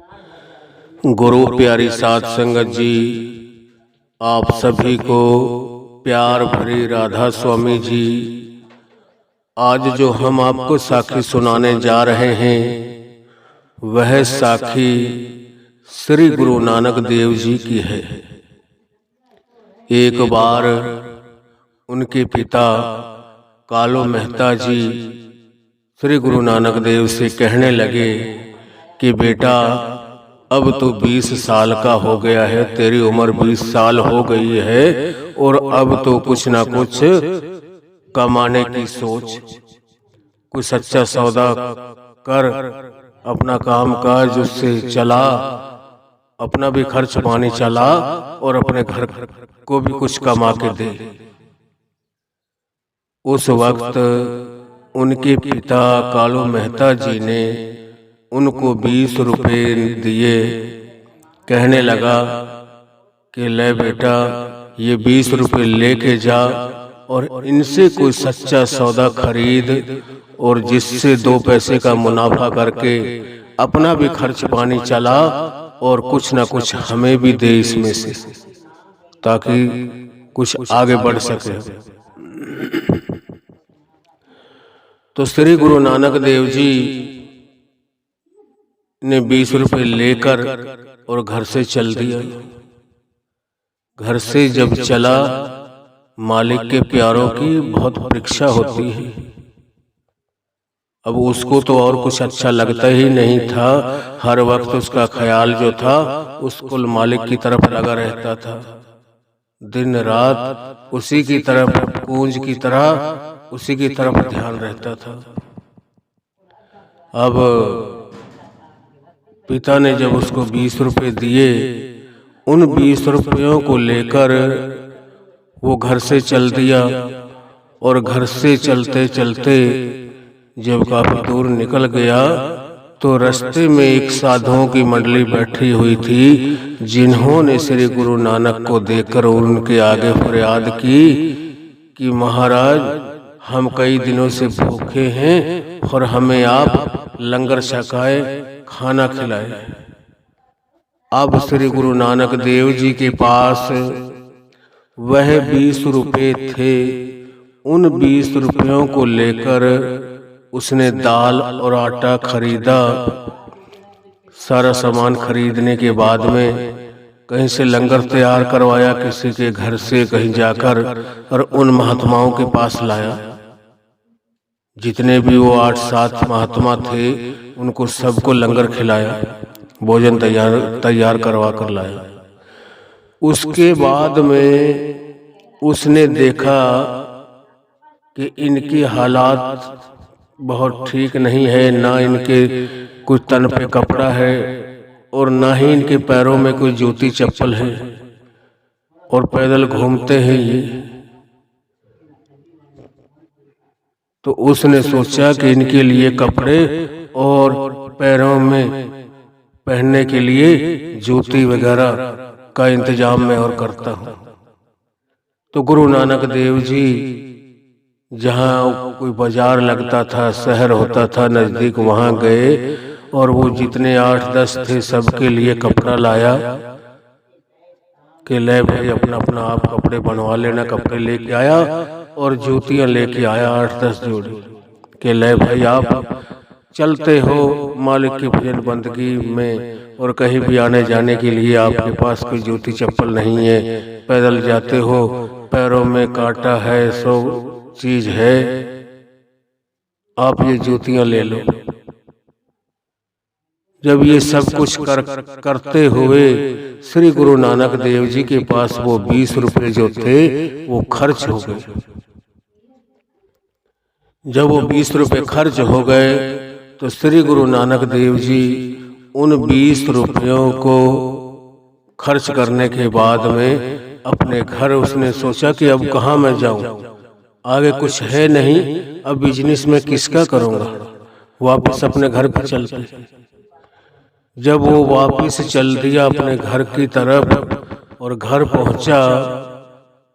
गुरु प्यारी साध संगत जी, आप सभी को प्यार भरी राधा स्वामी जी। आज जो हम आपको साखी सुनाने जा रहे हैं वह साखी श्री गुरु नानक देव जी की है। एक बार उनके पिता कालो मेहता जी श्री गुरु नानक देव से कहने लगे कि बेटा, अब तो 20 साल का हो गया है, तेरी उम्र 20 साल हो गई है और अब तो कुछ ना कुछ कमाने की सोच, कुछ सच्चा सौदा कर, अपना काम काज उससे चला, अपना भी खर्च पानी चला और अपने घर को भी कुछ कमा के दे। उस वक्त उनके पिता कालू मेहता जी ने उनको 20 रुपए दिए। कहने लगा कि ले बेटा, ये 20 रुपए लेके जा और इनसे कोई सच्चा सौदा खरीद और जिससे 2 पैसे का मुनाफा करके अपना भी खर्च पानी चला और कुछ ना कुछ हमें भी दे इसमें से, ताकि कुछ आगे बढ़ सके। तो श्री गुरु नानक देव जी ने 20 रुपए लेकर और घर से चल दिया। घर से जब चला, मालिक के प्यारों की बहुत परीक्षा होती है। अब उसको तो और कुछ अच्छा लगता ही नहीं था। हर वक्त उसका ख्याल जो था उसको मालिक की तरफ लगा रहता था। दिन रात उसी की तरफ, पूंज की तरह उसी की तरफ ध्यान रहता था। अब पिता ने जब उसको 20 रुपए दिए, उन 20 रुपयों को लेकर वो घर से चल दिया। और घर से चलते चलते जब काफी दूर निकल गया तो रास्ते में एक साधुओं की मंडली बैठी हुई थी, जिन्होंने श्री गुरु नानक को देखकर उनके आगे फरियाद की कि महाराज, हम कई दिनों से भूखे हैं और हमें आप लंगर छकाए, खाना खिलाए। अब श्री गुरु नानक देव जी के पास वह 20 रुपए थे। उन 20 रुपयों को लेकर उसने दाल और आटा खरीदा। सारा सामान खरीदने के बाद में कहीं से लंगर तैयार करवाया, किसी के घर से कहीं जाकर, और उन महात्माओं के पास लाया। जितने भी वो 8-7 महात्मा थे उनको सबको लंगर खिलाया, भोजन तैयार करवा कर लाया। उसके बाद में उसने देखा कि इनकी हालात बहुत ठीक नहीं है, ना इनके कुछ तन पे कपड़ा है और ना ही इनके पैरों में कोई जूती चप्पल है और पैदल घूमते हैं ये। तो उसने सोचा कि इनके लिए कपड़े और पैरों में पहनने के लिए जूती वगैरह का इंतजाम मैं और करता हूँ। तो गुरु नानक देव जी जहाँ कोई बाजार लगता था, शहर होता था नजदीक, वहां गए और वो जितने 8-10 थे सबके लिए कपड़ा लाया कि ले भाई, अपना अपना आप कपड़े बनवा लेना। कपड़े लेके आया और जूतियां लेके आया 8-10 जोड़ी कि ले भाई, आप चलते हो मालिक की भजन बंदगी में और कहीं भी आने जाने के लिए आपके पास कोई जूती चप्पल नहीं है, पैदल जाते हो, पैरों में कांटा है, सो चीज है, आप ये जूतियां ले लो। जब ये सब कुछ करते हुए श्री गुरु नानक देव जी के पास वो 20 रुपए जो थे वो खर्च हो गए। जब वो 20 रुपए खर्च हो गए तो श्री गुरु नानक देव जी उन 20 रुपयों को खर्च करने के बाद में अपने घर, उसने सोचा कि अब कहाँ मैं जाऊं, आगे कुछ है नहीं, अब बिजनेस में किसका करूंगा। वापस अपने घर पर चल पड़े। जब वो वापस चल दिया अपने घर की तरफ और घर पहुंचा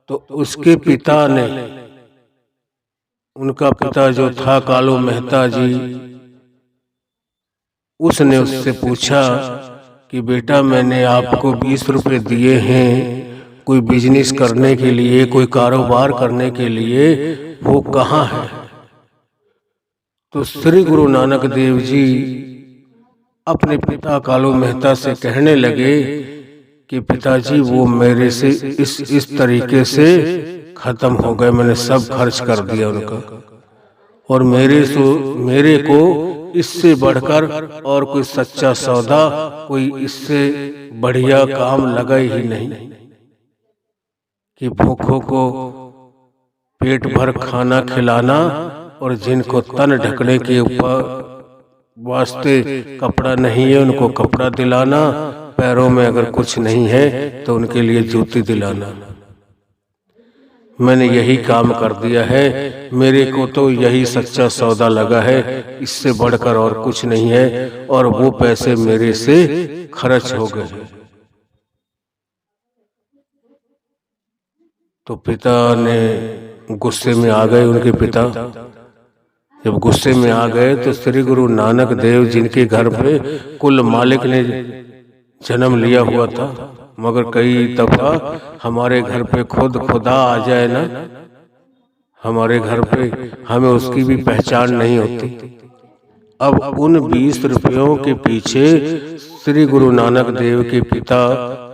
तो उसके पिता ने, उनका पिता जो था कालू मेहता जी, उसने उससे पूछा कि बेटा मैंने आपको 20 रुपए दिए हैं कोई बिजनेस करने के लिए, कोई कारोबार करने के लिए, वो कहाँ है? तो श्री गुरु नानक देव जी अपने पिता कालू मेहता से कहने लगे कि पिताजी वो मेरे से इस तरीके से खत्म हो गए, मैंने सब खर्च कर दिया उनका, और मेरे को इससे बढ़कर और कोई सच्चा सौदा, कोई इससे बढ़िया काम लगा ही नहीं कि भूखों को पेट भर खाना खिलाना और जिनको तन ढकने के ऊपर वास्ते कपड़ा नहीं है उनको कपड़ा दिलाना, पैरों में अगर कुछ नहीं है तो उनके लिए जूती दिलाना। मैंने यही काम कर दिया है, मेरे को तो यही सच्चा सौदा लगा है, इससे बढ़कर और कुछ नहीं है, और वो पैसे मेरे से खर्च हो गए। तो पिता ने गुस्से में आ गए। उनके पिता जब गुस्से में आ गए तो श्री गुरु नानक देव जिनके घर पे कुल मालिक ने जन्म लिया हुआ था, मगर कई दफा हमारे घर पे खुद खुदा आ जाए ना, हमारे घर पे हमें उसकी भी पहचान नहीं होती। अब उन 20 रुपयों के पीछे श्री गुरु नानक देव के पिता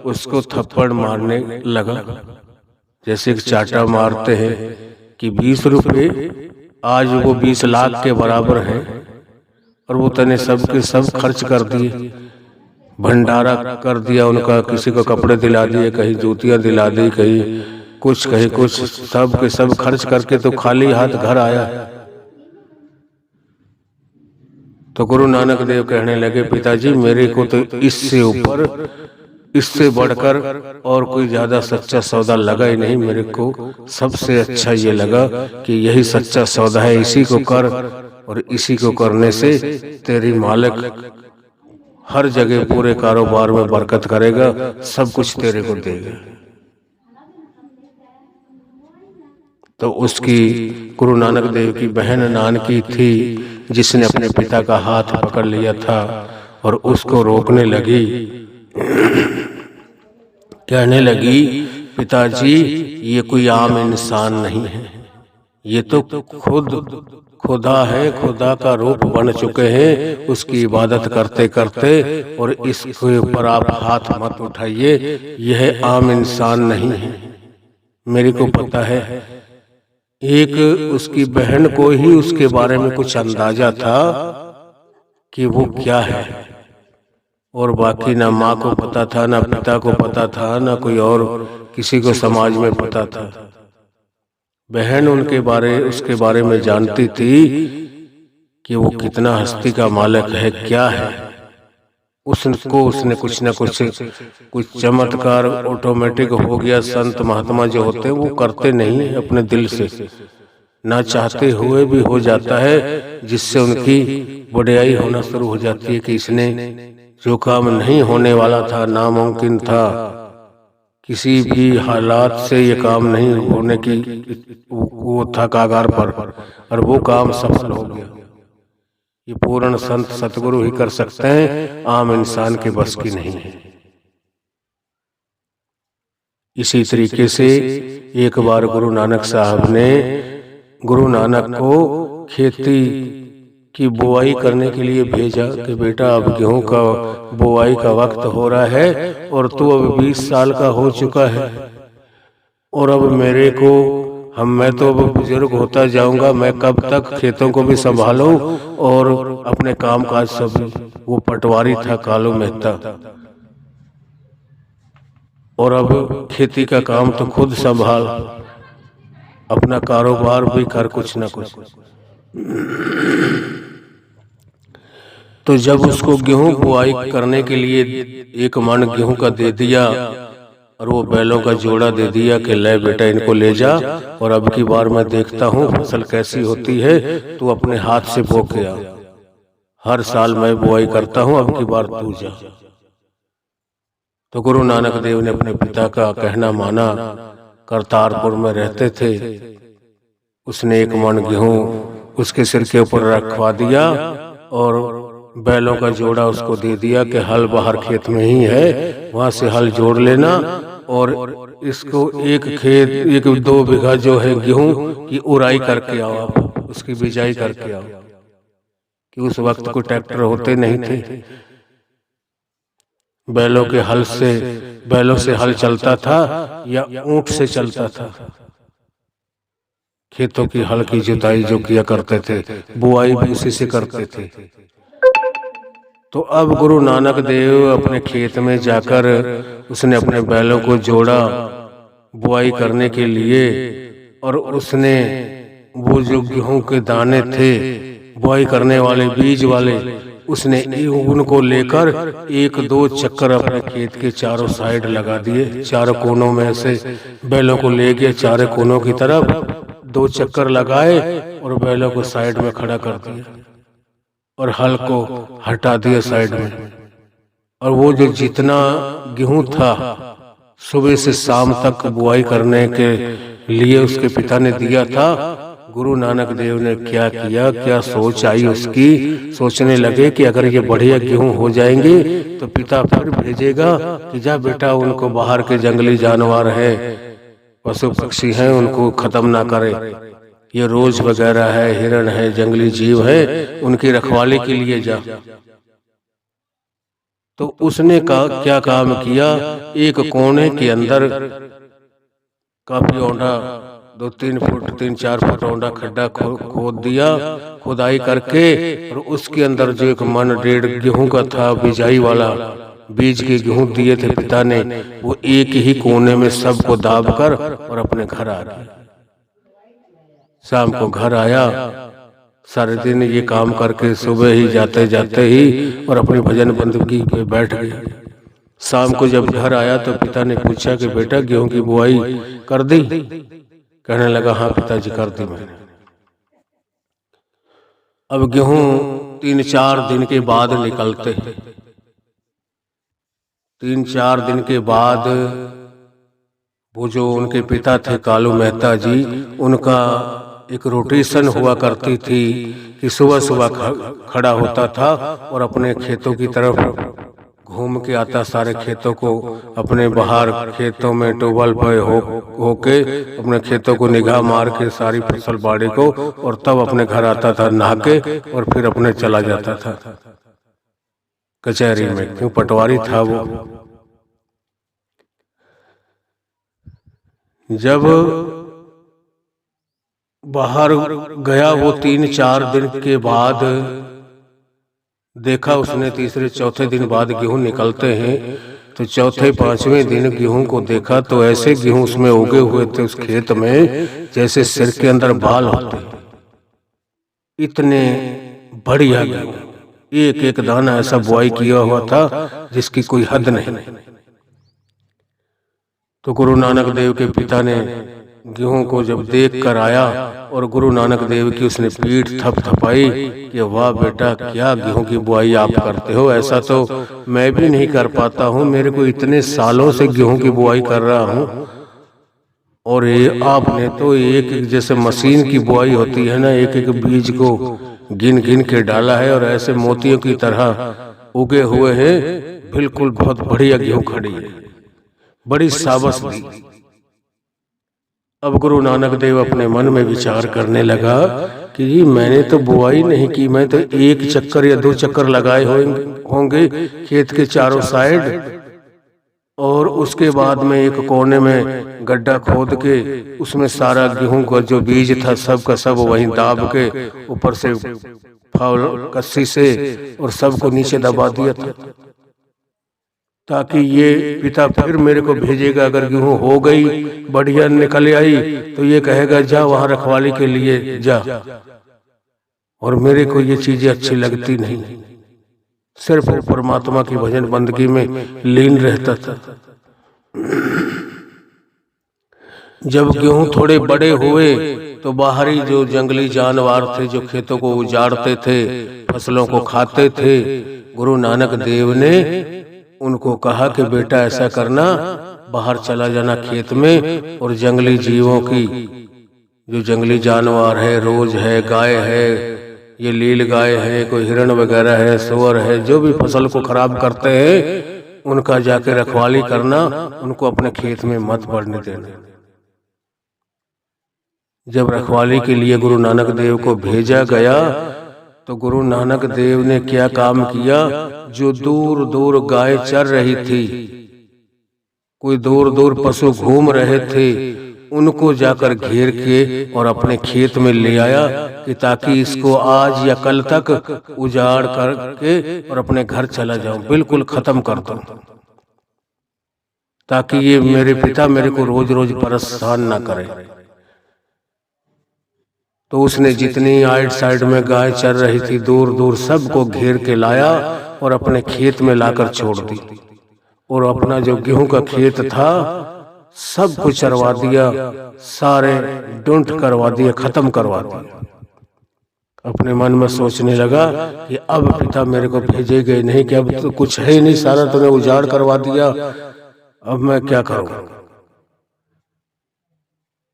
उसको थप्पड़ मारने लगा, जैसे एक चाटा मारते हैं कि 20 रुपये आज वो 20 लाख के बराबर है, और वो तने सब के सब खर्च कर दिए, भंडारा कर दिया उनका, किसी को कपड़े दिला दिए, कहीं जूतियां दिला दी, कहीं कुछ, सब के सब खर्च करके तो खाली हाथ घर आया। तो गुरु नानक देव कहने लगे पिताजी मेरे को तो इससे ऊपर, इससे बढ़कर और कोई ज्यादा सच्चा सौदा लगा ही नहीं, मेरे को सबसे अच्छा ये लगा कि यही सच्चा सौदा है, इसी को कर, और इसी को करने से तेरी मालिक हर जगह पूरे कारोबार में बरकत करेगा, सब कुछ तेरे को देगा। तो उसकी गुरु नानक देव की बहन नानकी थी, जिसने अपने पिता का हाथ पकड़ लिया था और उसको रोकने लगी, कहने लगी पिताजी ये कोई आम इंसान नहीं है, ये तो खुद खुदा है, खुदा का रूप बन चुके हैं, उसकी इबादत करते करते, और इसके ऊपर आप हाथ मत उठाइए, यह आम इंसान नहीं है। मेरे को पता है एक उसकी बहन को ही उसके बारे में कुछ अंदाजा था कि वो क्या है, और बाकी ना माँ को पता था, ना पिता को पता था, ना कोई और किसी को समाज में पता था। बहन उसके बारे में जानती थी कि वो कितना हस्ती का मालिक है, क्या है। उसने कुछ न कुछ चमत्कार ऑटोमेटिक हो गया। संत महात्मा जो होते हैं वो करते नहीं अपने दिल से, ना चाहते हुए भी हो जाता है, जिससे उनकी बड़ाई होना शुरू हो जाती है कि इसने जो काम नहीं होने वाला था, नामुमकिन था, किसी भी हालात से ये काम नहीं होने की वो था कागार पर, और वो काम सफल हो गया। ये पूर्ण संत सतगुरु ही कर सकते हैं, आम इंसान के बस की नहीं है। इसी तरीके से एक बार गुरु नानक साहब ने गुरु नानक को खेती की बुआई करने के लिए भेजा कि बेटा अब गेहूं का बुआई का वक्त हो रहा है, और तू अब 20 साल का हो चुका है, और अब मैं तो अब बुजुर्ग होता जाऊंगा, मैं कब तक खेतों को भी संभालूं और अपने काम काज सब। वो पटवारी था कालू मेहता, और अब खेती का काम तो खुद संभाल, अपना कारोबार भी कर कुछ न कुछ। तो जब उसको गेहूं बुआई करने के लिए 1 मन गेहूं का दे दिया, और वो बैलों का जोड़ा दे दिया कि ले बेटा इनको ले जा, और अब की बार मैं देखता हूँ फसल कैसी होती है, तू अपने हाथ से बो के आ, हर साल मैं बुआई करता हूँ, अब की बार तू जा। तो गुरु नानक देव ने अपने पिता का कहना माना। करतारपुर में रहते थे, उसने 1 मन गेहूं उसके सिर के ऊपर रखवा दिया, और बैलों का जोड़ा उसको दे दिया कि हल बाहर खेत में ही है, वहां से हल जोड़ लेना और इसको एक 2 बीघा जो है गेहूं की उराई करके आओ, आप उसकी बिजाई करके आओ। कि उस वक्त कोई ट्रैक्टर होते नहीं थे, बैलों से हल चलता था या ऊंट से चलता था। खेतों की हल की जुताई जो किया करते थे, बुआई भी उसी से करते थे। तो अब गुरु नानक देव अपने खेत में जाकर उसने अपने बैलों को जोड़ा बुआई करने के लिए, और उसने वो जो गेहूं के दाने थे बुआई करने वाले बीज वाले, उसने उनको लेकर 1-2 चक्कर अपने खेत के चारों साइड लगा दिए। चारों कोनों में से बैलों को ले गए, चारों कोनों की तरफ 2 चक्कर लगाए और बैलों को साइड में खड़ा कर दिया और हल को हटा दिया साइड में। और वो जो जितना गेहूं था सुबह से शाम तक बुआई करने के लिए उसके पिता ने दिया था, गुरु नानक देव ने क्या किया, क्या सोच आई उसकी। सोचने लगे कि अगर ये बढ़िया गेहूं हो जाएंगे तो पिता फिर भेजेगा कि जा बेटा उनको बाहर के जंगली जानवर है, पशु पक्षी हैं, उनको खत्म ना करे। ये रोज वगैरह है, हिरण है, जंगली जीव है, उनकी रखवाली के लिए जा। तो उसने क्या काम किया, एक कोने के अंदर काफी औंधा 2-3 फुट 3-4 फुट औंधा खड्डा खोद दिया, खुदाई करके, और उसके अंदर जो 1-1.5 मन गेहूं का था बिजाई वाला, बीज के गेहूं दिए थे पिता ने, वो एक ही कोने में सबको दाब कर और अपने घर आ गया। शाम को घर आया, सारे दिन ये काम करके सुबह ही जाते जाते ही और अपनी भजन बंदगी पे बैठ गया। शाम को जब घर आया तो पिता ने पूछा कि बेटा गेहूं की बुआई कर दी? कहने लगा हाँ पिताजी कर दी मैंने। अब गेहूं 3-4 दिन के बाद निकलते, 3-4 दिन के बाद वो जो उनके पिता थे कालू मेहता जी, उनका एक रोटेशन हुआ करती थी कि सुबह सुबह खड़ा होता था और अपने खेतों की तरफ घूम के आता, सारे खेतों को अपने बाहर खेतों में टोबल पे होके अपने खेतों को निगाह मार के सारी फसल बाड़ी को, और तब अपने घर आता था नहा के, और फिर अपने चला जाता था कचहरी में, क्यों पटवारी था वो। जब बाहर गया वो 3-4 दिन के बाद देखा उसने, 3-4 दिन बाद गेहूं निकलते हैं, तो 4-5वें दिन गेहूं को देखा तो ऐसे गेहूं उसमें उगे हुए थे उस खेत में जैसे सिर के अंदर बाल होते, इतने बढ़िया गेहूं, एक एक दाना ऐसा बुआई किया हुआ था जिसकी कोई हद नहीं। तो गुरु नानक देव के पिता ने गेहूं को जब देख कर आया और गुरु नानक देव की उसने पीठ थपथपाई कि वाह बेटा क्या गेहूं की बुआई आप करते हो, ऐसा तो मैं भी नहीं कर पाता हूं, मेरे को इतने सालों से गेहूं की बुआई कर रहा हूं, और ये आपने तो एक जैसे मशीन की बुआई होती है ना, एक एक बीज को गिन गिन के डाला है और ऐसे मोतियों की तरह उगे हुए हैं, बिल्कुल बहुत बढ़िया गेहूं खड़ी है, बड़ी शाबाश दी। अब गुरु नानक देव अपने मन में विचार करने लगा कि जी मैंने तो बुआई नहीं की, मैं तो 1 चक्कर या 2 चक्कर लगाए होंगे खेत के चारों साइड, और उसके बाद में एक कोने में गड्ढा खोद के उसमें सारा गेहूं का जो बीज था सब का सब वहीं दाब के ऊपर से फावल कस्सी से और सबको नीचे दबा दिया था, ताकि ये पिता फिर मेरे को भेजेगा, अगर गेहूं हो गई बढ़िया निकल आई तो ये कहेगा जा वहां रखवाली के लिए जा, और मेरे को ये चीजें अच्छी लगती नहीं, सिर्फ परमात्मा की भजन बंदगी में लीन रहता था। जब गेहूं थोड़े बड़े हुए तो बाहरी जो जंगली जानवर थे जो खेतों को उजाड़ते थे, फसलों को खाते थे, गुरु नानक देव ने उनको कहा कि बेटा ऐसा करना, बाहर चला जाना खेत में, और जंगली जीवों की जो जंगली जानवर है, रोज है, गाय है ये लील गाय है, कोई हिरण वगैरह है, सुअर है, जो भी फसल को खराब करते हैं उनका जाके रखवाली करना, उनको अपने खेत में मत पड़ने देना। जब रखवाली के लिए गुरु नानक देव को भेजा गया तो गुरु नानक देव ने क्या काम किया, जो दूर दूर गाय चर रही थी, कोई दूर दूर पशु घूम रहे थे, उनको जाकर घेर के और अपने खेत में ले आया कि ताकि इसको आज या कल तक उजाड़ करके और अपने घर चला जाऊं, बिल्कुल खत्म कर दूं, ताकि ये मेरे पिता मेरे को रोज रोज परेशान ना करे। तो उसने जितनी आइड साइड में गाय चर रही थी दूर दूर सबको घेर के लाया और अपने खेत में लाकर छोड़ दी, और अपना जो गेहूं का खेत था सब कुछ चरवा दिया, सारे डूंट करवा दिए, खत्म करवा दिया। अपने मन में सोचने लगा कि अब पिता मेरे को भेजे गए नहीं, कि अब तो कुछ है ही नहीं, सारा तूने उजाड़ करवा दिया, अब मैं क्या करूं।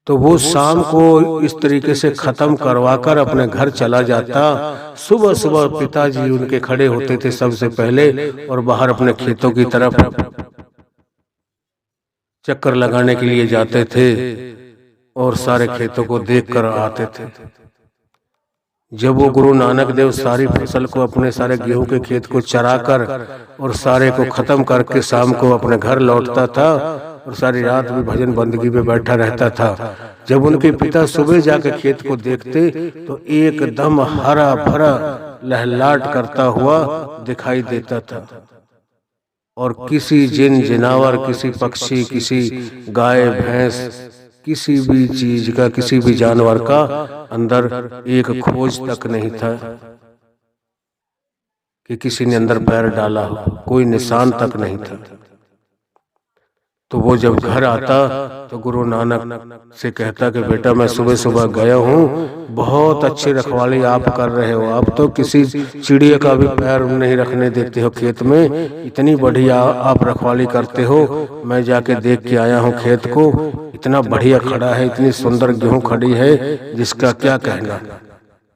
तो वो शाम को इस तरीके से खत्म करवाकर अपने घर चला जाता। सुबह सुबह पिताजी उनके खड़े होते थे सबसे पहले और बाहर अपने खेतों की तरफ चक्कर लगाने के लिए जाते थे और सारे खेतों को देखकर आते थे। जब वो गुरु नानक देव सारी फसल को, अपने सारे गेहूं के खेत को चराकर और सारे को खत्म करके शाम को अपने घर लौटता था और सारी रात भी भजन बंदगी में बैठा रहता था। जब उनके पिता सुबह जाके खेत को देखते तो एकदम हरा भरा लहलाट करता हुआ दिखाई देता था, और किसी जिन जिनावर, किसी पक्षी, किसी गाय भैंस, किसी भी चीज का, किसी भी जानवर का अंदर एक खोज तक नहीं था कि किसी ने अंदर पैर डाला हो, कोई निशान तक नहीं था। तो वो जब घर आता तो गुरु नानक से कहता कि बेटा मैं सुबह सुबह गया हूँ, बहुत अच्छी रखवाली आप कर रहे हो, आप तो किसी चिड़िया का भी पैर नहीं रखने देते हो खेत में, इतनी बढ़िया आप रखवाली करते हो। मैं जाके देख के आया हूँ खेत को, इतना बढ़िया खड़ा है, इतनी सुंदर गेहूं खड़ी है जिसका क्या कहना।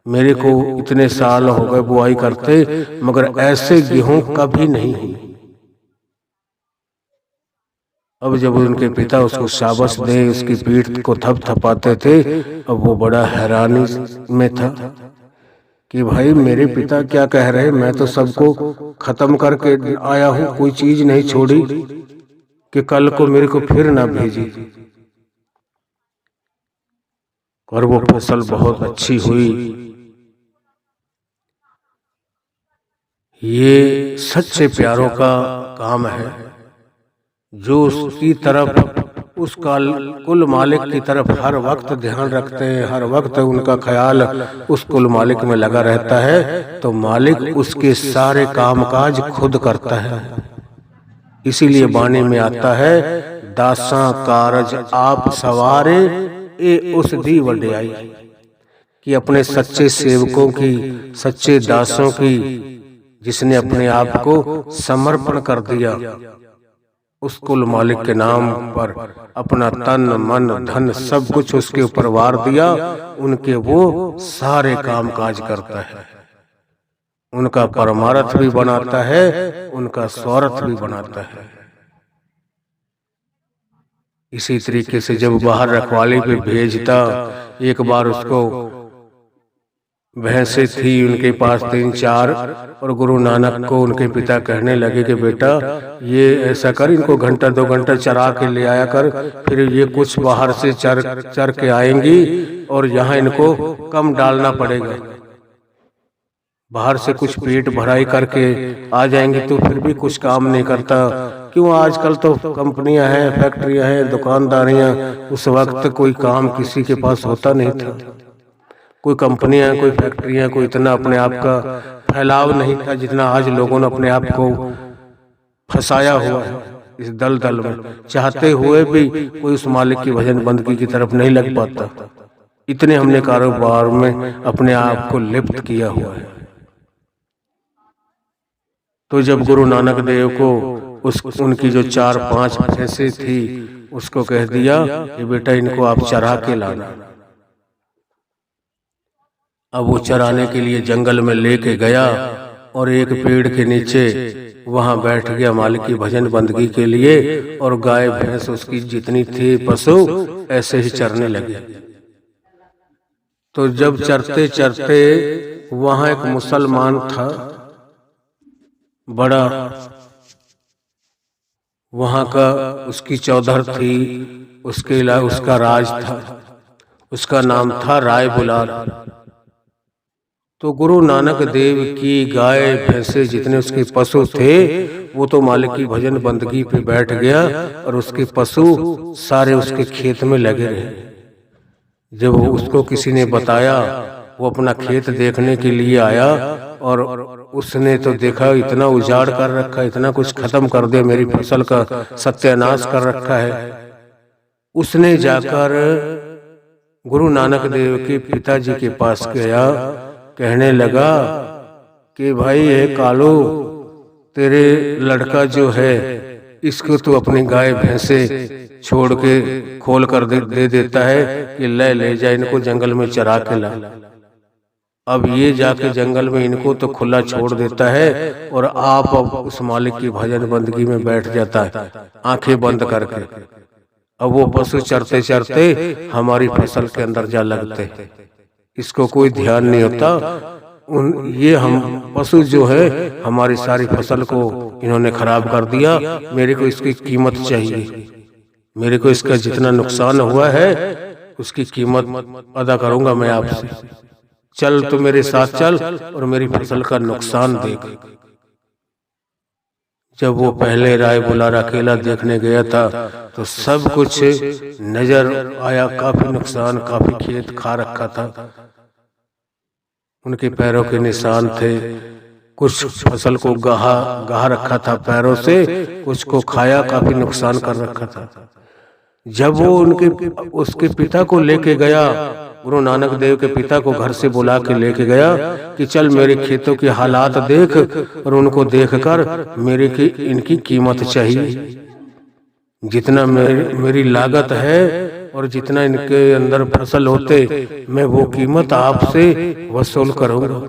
मेरे को इतने साल हो गए बुआई करते, मगर ऐसे गेहूं कभी नहीं हुई। अब जब उनके पिता उसको शाबाश दे, उसकी पीठ को थपथपाते थे, अब वो बड़ा हैरानी में था कि भाई मेरे पिता क्या कह रहे, मैं तो सबको खत्म करके आया हूं, कोई चीज नहीं छोड़ी कि कल को मेरे को फिर ना भेजी। और वो फसल बहुत अच्छी हुई। ये सच्चे प्यारों का काम है, जो उसकी तरफ, उसका कुल मालिक की तरफ हर वक्त ध्यान रखते हैं, हर वक्त उनका ख्याल उस कुल मालिक में लगा रहता है, तो मालिक उसके सारे कामकाज खुद करता है। इसीलिए वाणी में आता है, दासा कारज आप सवारे ए उस दी वड्याई, कि अपने सच्चे सेवकों की, सच्चे दासों की, जिसने अपने आप को समर्पण कर दिया उस कुल मालिक के नाम पर, अपना तन मन धन सब कुछ उसके ऊपर वार दिया, उनके वो सारे काम काज करता है, उनका परमार्थ भी बनाता है, उनका स्वार्थ भी बनाता है। इसी तरीके से जब बाहर रखवाली पे भेजता, एक बार उसको भैंसे थी उनके पास 3-4, और गुरु नानक को उनके पिता कहने लगे कि बेटा ये ऐसा कर, इनको घंटा 2 घंटा चरा के ले आया कर, फिर ये कुछ बाहर से चर के आएंगी और यहाँ इनको कम डालना पड़ेगा, बाहर से कुछ पेट भराई करके आ जाएंगे तो फिर भी कुछ काम नहीं करता। क्यों, आजकल तो कंपनियां हैं, फैक्ट्रियां हैं, दुकानदारियां, उस वक्त कोई काम किसी के पास होता नहीं था, कोई कंपनियां, कोई फैक्ट्रियां, कोई इतना अपने आप का फैलाव नहीं था जितना आज लोगों ने अपने आप को फंसाया हुआ है इस दलदल में। चाहते हुए भी कोई उस मालिक की भजन बंदगी की तरफ नहीं लग पाता, इतने हमने कारोबार में अपने आप को लिप्त किया हुआ है। तो जब गुरु नानक देव को उनकी जो 4-5 भैंसे थी उसको कह दिया कि बेटा इनको आप चरा के लाना, अब वो चराने के लिए जंगल में लेके गया और एक पेड़ के नीचे वहां बैठ गया मालिक की भजन बंदगी के लिए। और गाय भैंस उसकी जितनी थी पशु ऐसे ही चरने लगे। तो जब चरते चरते वहां एक मुसलमान था बड़ा, वहां का उसकी चौधर थी, उसके अलावा उसका राज था, उसका नाम था राय बुलार। तो गुरु नानक देव की गाय भैंसे जितने उसके पशु थे वो तो मालिक की भजन बंदगी पे बैठ गया और उसके पशु सारे उसके खेत में लगे रहे। जब उसको किसी ने बताया, वो अपना खेत देखने के लिए आया और उसने तो देखा इतना उजाड़ कर रखा, इतना कुछ खत्म कर दिया, मेरी फसल का सत्यानाश कर रखा है। उसने जाकर गुरु नानक देव के पिताजी के पास गया, कहने लगा कि भाई ये कालू, तेरे लड़का जो है इसको तो अपनी गाय भैंसे छोड़ के खोल कर दे देता है कि ले जा इनको जंगल में चरा के ला। अब ये जाके जंगल में इनको तो खुला छोड़ देता है और आप अब उस मालिक की भजन बंदगी में बैठ जाता है आंखें बंद करके। अब वो पशु चरते चरते हमारी फसल के अंदर जा लगते, इसको कोई ध्यान नहीं होता। ये हम पशु जो है हमारी सारी फसल को इन्होंने खराब कर दिया, मेरे को इसकी कीमत चाहिए, मेरे को इसका जितना नुकसान हुआ है उसकी कीमत अदा करूंगा मैं आपसे। चल तो मेरे साथ चल और मेरी फसल का नुकसान देख। जब वो पहले राय बुलार अकेला देखने गया था तो सब कुछ नजर आया, काफी नुकसान, काफी खेत खा रखा था, उनके पैरों के निशान थे, कुछ फसल को गहा रखा था पैरों से, कुछ को खाया, काफी नुकसान कर रखा था। जब वो उसके पिता को लेके गया, गुरु नानक देव के पिता को घर से बुला के लेके गया कि चल मेरे खेतों के हालात देख और उनको देखकर मेरे की इनकी कीमत चाहिए, जितना मेरी लागत है और जितना इनके अंदर फसल होते मैं वो कीमत आपसे वसूल करूंगा।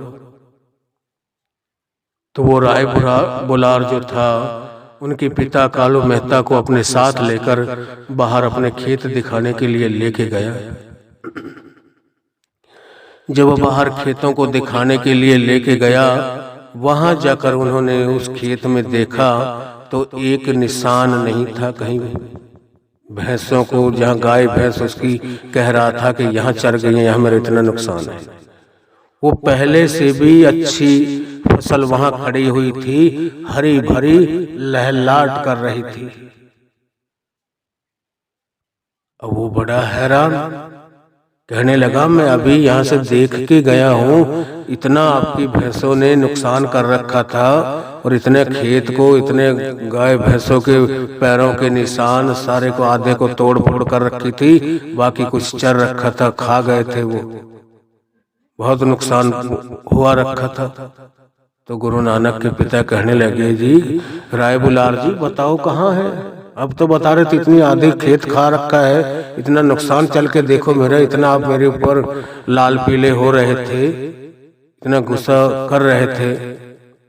तो वो राय बुलार जो था उनके पिता कालू मेहता को अपने साथ लेकर बाहर अपने खेत दिखाने के लिए लेके गया। जब वो बाहर खेतों को दिखाने के लिए लेके गया, वहां जाकर उन्होंने उस खेत में देखा तो एक निशान नहीं था कहीं भी। भैंसों को जहाँ गाय भैंस उसकी कह रहा था कि यहाँ चर गई है, यहाँ मेरा इतना नुकसान है। वो पहले से भी अच्छी फसल वहां खड़ी हुई थी, हरी भरी लहलाट कर रही थी। अब वो बड़ा हैरान, कहने लगा मैं अभी यहाँ से देख के गया हूँ, इतना आपकी भैंसों ने नुकसान कर रखा था और इतने खेत को, इतने गाय भैंसों के पैरों के निशान सारे को आधे को तोड़ फोड़ कर रखी थी, बाकी कुछ चर रखा था, खा गए थे, वो बहुत नुकसान हुआ रखा था। तो गुरु नानक के पिता कहने लगे जी राय बुलार जी बताओ कहाँ है, अब तो बता रहे थे इतनी आधी खेत खा रखा है, इतना नुकसान, चल के देखो मेरा, इतना आप मेरे ऊपर लाल पीले हो रहे थे, इतना गुस्सा कर रहे थे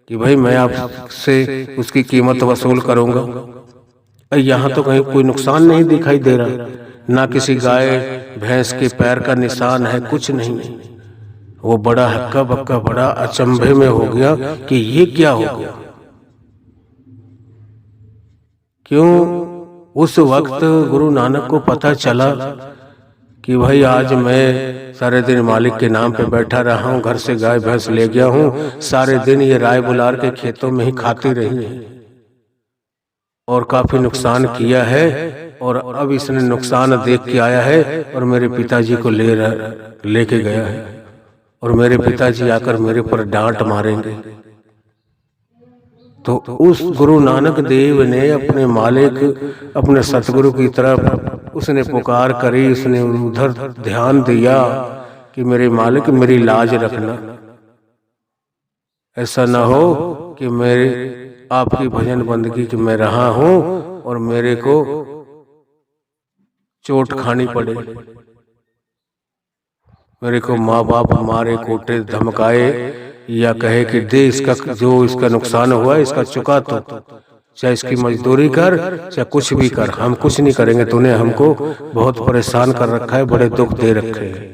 कि भाई मैं आपसे उसकी कीमत वसूल करूंगा। यहाँ तो कहीं कोई नुकसान नहीं दिखाई दे रहा, ना किसी गाय भैंस के पैर का निशान है, कुछ नहीं। वो बड़ा हक्का बक्का बड़ा अचंभे में हो गया कि ये क्या हो गया। क्यों? उस वक्त गुरु नानक को पता चला कि भाई आज मैं सारे दिन मालिक के नाम पे बैठा रहा हूँ, घर से गाय भैंस ले गया हूँ, सारे दिन ये राय बुलार के खेतों में ही खाती रही है और काफी नुकसान किया है, और अब इसने नुकसान देख के आया है और मेरे पिताजी को लेके गया है और मेरे पिताजी आकर मेरे पर डांट मारेंगे। तो उस गुरु नानक देव ने अपने मालिक, अपने सतगुरु की तरफ उसने पुकार करी, उसने उधर ध्यान दिया कि मेरे मालिक मेरी लाज रखना, ऐसा ना हो कि मेरे आपकी भजन बंदगी की मैं रहा हूं और मेरे को चोट खानी पड़े। मेरे को माँ बाप मारे कोटे धमकाए या कहे कि दे इसका, जो इसका नुकसान हुआ इसका चुका, तो चाहे इसकी मजदूरी कर, चाहे कुछ भी कर, हम कुछ नहीं करेंगे, तूने हमको बहुत परेशान कर रखा है, बड़े दुख दे रखे हैं।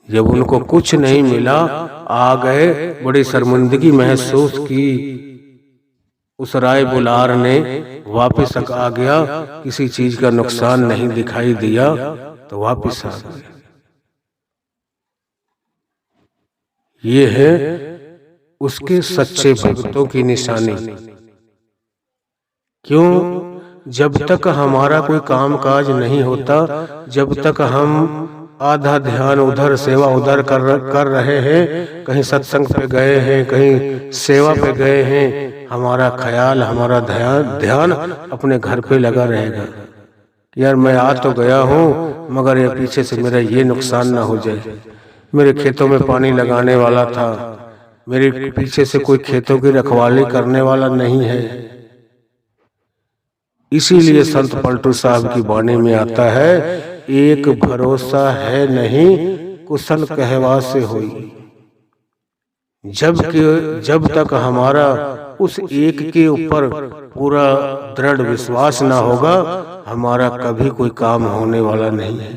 जब उनको कुछ नहीं मिला, आ गए, बड़ी शर्मिंदगी महसूस की। उस राय बुलार ने वापस आ गया, किसी चीज का नुकसान नहीं दिखाई दिया, तो वापस आ गए। ये है उसके सच्चे भक्तों की निशानी। क्यों? जब तक हमारा कोई काम काज नहीं होता, जब तक हम आधा ध्यान उधर, सेवा उधर कर रहे हैं, कहीं सत्संग पे गए हैं, कहीं सेवा पे गए हैं, हमारा ख्याल, हमारा ध्यान अपने घर पे लगा रहेगा। यार मैं आ तो गया हूँ, मगर ये पीछे से मेरा ये नुकसान ना हो जाए। मेरे खेतों में पानी लगाने वाला था, मेरे पीछे से कोई खेतों की रखवाली करने वाला नहीं है। इसीलिए संत पलटू साहब की वाणी में आता है, एक भरोसा है नहीं, कुशल कहवा से होई। जब तक हमारा उस एक के ऊपर पूरा दृढ़ विश्वास ना होगा, हमारा कभी कोई काम होने वाला नहीं है,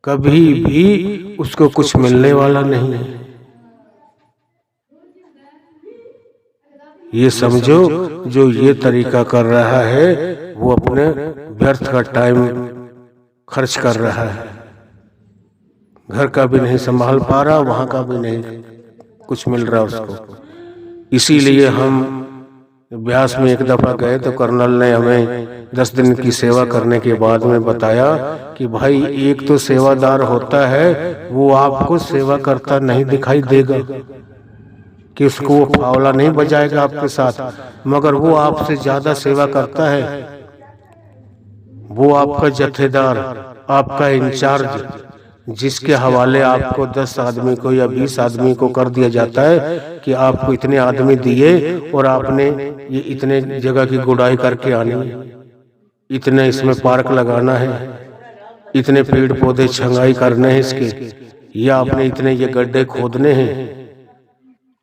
कभी भी उसको कुछ मिलने वाला नहीं है। ये समझो, जो ये तरीका कर रहा है वो अपने व्यर्थ का टाइम खर्च कर रहा है, घर का भी नहीं संभाल पा रहा, वहां का भी नहीं कुछ मिल रहा उसको। इसीलिए हम ब्यास में एक दफा गए तो कर्नल ने हमें 10 दिन की सेवा करने के बाद में बताया कि भाई एक तो सेवादार होता है, वो आपको सेवा करता नहीं दिखाई देगा, कि उसको वो फावला नहीं बजाएगा आपके साथ, मगर वो आपसे ज्यादा सेवा करता है। वो आपका जत्थेदार, आपका इंचार्ज, जिसके हवाले आपको 10 आदमी को या 20 आदमी को कर दिया जाता है कि आपको इतने आदमी दिए और आपने ये इतने जगह की गुड़ाई करके आनी है, इतने इसमें पार्क लगाना है, इतने पेड़ पौधे छंगाई करने हैं इसके, या आपने इतने ये गड्ढे खोदने हैं।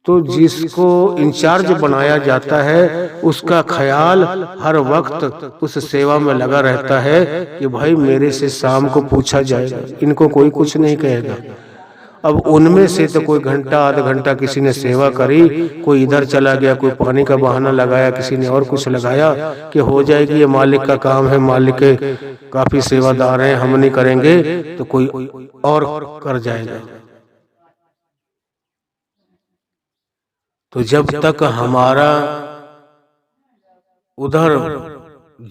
तो जिसको इंचार्ज बनाया जाता है उसका ख्याल हर वक्त उस सेवा में लगा रहता है कि भाई मेरे से शाम को पूछा जाएगा, इनको कोई कुछ नहीं कहेगा। अब उनमें से तो कोई घंटा आधा घंटा किसी ने सेवा करी, कोई इधर चला गया, कोई पानी का बहाना लगाया, किसी ने और कुछ लगाया कि हो जाएगी, ये मालिक का काम है, मालिक के काफी सेवादार हैं, हम नहीं करेंगे तो कोई और कर जाएगा। तो जब तक हमारा उधर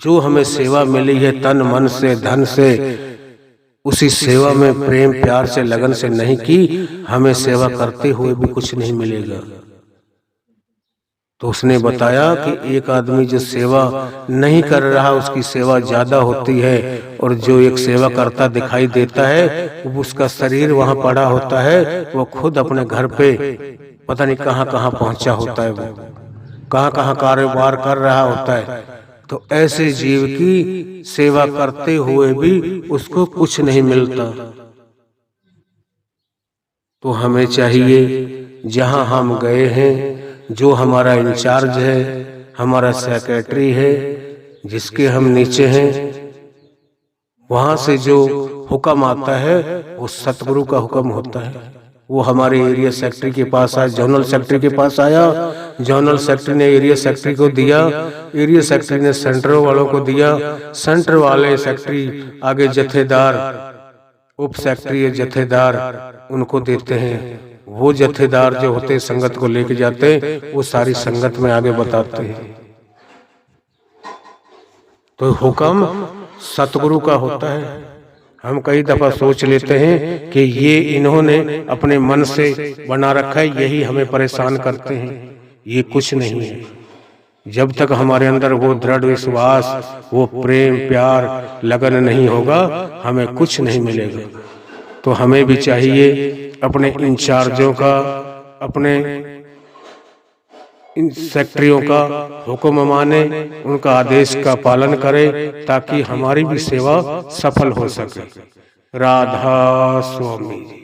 जो हमें सेवा मिली है तन मन से धन से, उसी सेवा में प्रेम प्यार से लगन से नहीं की, हमें सेवा करते हुए भी कुछ नहीं मिलेगा। तो उसने बताया कि एक आदमी जो सेवा नहीं कर रहा उसकी सेवा ज्यादा होती है, और जो एक सेवा करता दिखाई देता है उसका शरीर वहां पड़ा होता है, वो खुद अपने घर पे पता नहीं कहाँ कहाँ पहुंचा होता है, वो कहाँ कहाँ कारोबार कर रहा होता है। तो ऐसे जीव की सेवा करते हुए भी उसको कुछ नहीं मिलता। तो हमें चाहिए जहां हम गए हैं, जो हमारा इंचार्ज है, हमारा सेक्रेटरी है, जिसके हम नीचे हैं, वहां से जो हुक्म आता है वो सतगुरु का हुक्म होता है। वो हमारे एरिया सेक्रेटरी के पास आया, जोनल सेक्रेटरी के पास आया, जोनल सेक्रेटरी ने एरिया सेक्रेटरी को दिया, एरिया सेक्रेटरी ने सेंटर वालों को दिया, सेंटर वाले सेक्रेटरी आगे जत्थेदार, उप सेक्रेटरी जत्थेदार उनको देते हैं। वो जत्थेदार जो होते संगत को लेके जाते, वो सारी संगत में आगे बताते हैं। तो हुक्म सतगुरु का होता है। हम कई दफा सोच लेते हैं कि ये इन्होंने अपने मन से बना रखा है, यही हमें परेशान करते हैं। ये कुछ नहीं है। जब तक हमारे अंदर वो दृढ़ विश्वास, वो प्रेम प्यार लगन नहीं होगा, हमें कुछ नहीं मिलेगा। तो हमें भी चाहिए अपने इंचार्जों का, अपने इन सेक्रेटरियों का हुक्म माने, उनका आदेश का पालन करे, ताकि हमारी भी सेवा सफल हो सके। राधा स्वामी।